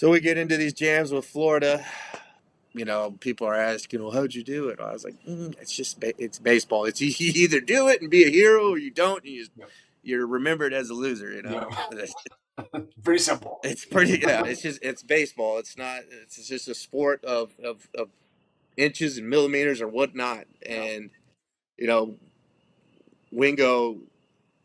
So we get into these jams with Florida. People are asking, "Well, how'd you do it?" I was like, "It's just it's baseball. It's you either do it and be a hero, or you don't. And Yep. you're remembered as a loser." Yep. Pretty simple. It's pretty. Yeah, it's baseball. It's not. It's just a sport of inches and millimeters or whatnot. Yep. And you know, Wingo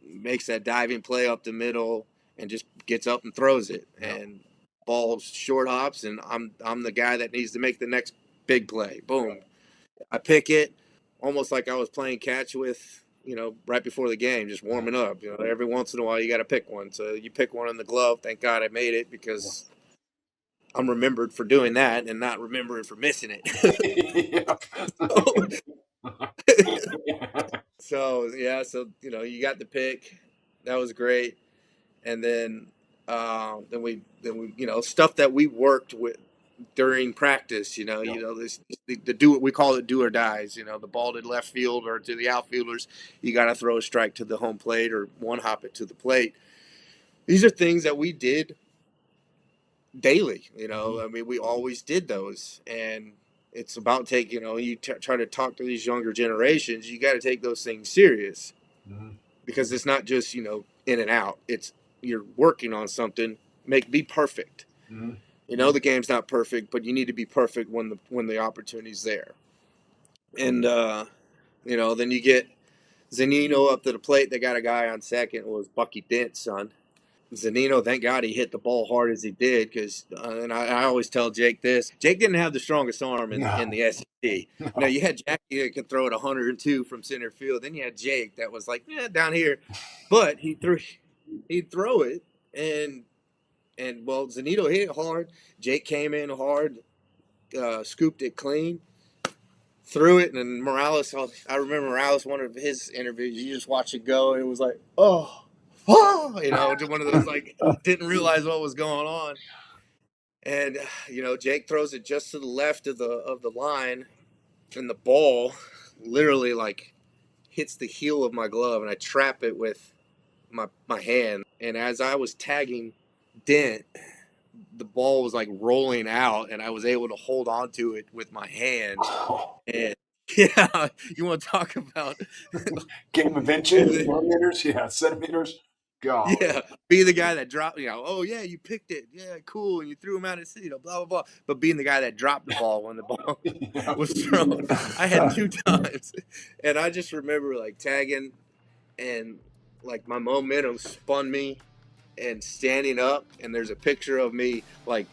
makes that diving play up the middle and just gets up and throws it, Yep. and ball short hops, and I'm the guy that needs to make the next big play. Boom. I pick it almost like I was playing catch with, right before the game, just Yep. warming up. Every once in a while you got to pick one. So you pick one in the glove. Thank God I made it Yep. because I'm remembered for doing that and not remembering for missing it. So yeah, so you got the pick. That was great. And then we stuff that we worked with during practice. Yep. This the do we call it do or dies. The ball to left field or to the outfielders, you got to throw a strike to the home plate or one hop it to the plate. These are things that we did daily. Mhm. I mean, we always did those, and it's about taking. You try to talk to these younger generations. You got to take those things serious Mhm. because it's not just in and out. It's you're working on something. Be perfect. Mhm. The game's not perfect, but you need to be perfect when the opportunity's there. And then you get Zanino up to the plate. They got a guy on second. It was Bucky Dent's son. Zanino, thank God he hit the ball hard as he did, because and I always tell Jake this. Jake didn't have the strongest arm in No. the SEC. No. You had Jackie that could throw it 102 from center field. Then you had Jake that was like, down here, but he'd throw it, and well, Zanito hit it hard. Jake came in hard, scooped it clean, threw it, and Morales. I remember Morales, one of his interviews. You just watch it go, and it was like, oh, just one of those like didn't realize what was going on. And Jake throws it just to the left of the line, and the ball literally like hits the heel of my glove, and I trap it with my hand. And as I was tagging Dent, the ball was like rolling out, and I was able to hold on to it with my hand. And yeah, you want to talk about Game of inches, and millimeters, yeah, centimeters. Golly. yeah, be the guy that dropped. Oh yeah, you picked it. Yeah, cool. And you threw him out of blah blah blah. But being the guy that dropped the ball when the ball Yeah. was thrown, I had two times, and I just remember like tagging, and like my momentum spun me and standing up, and there's a picture of me like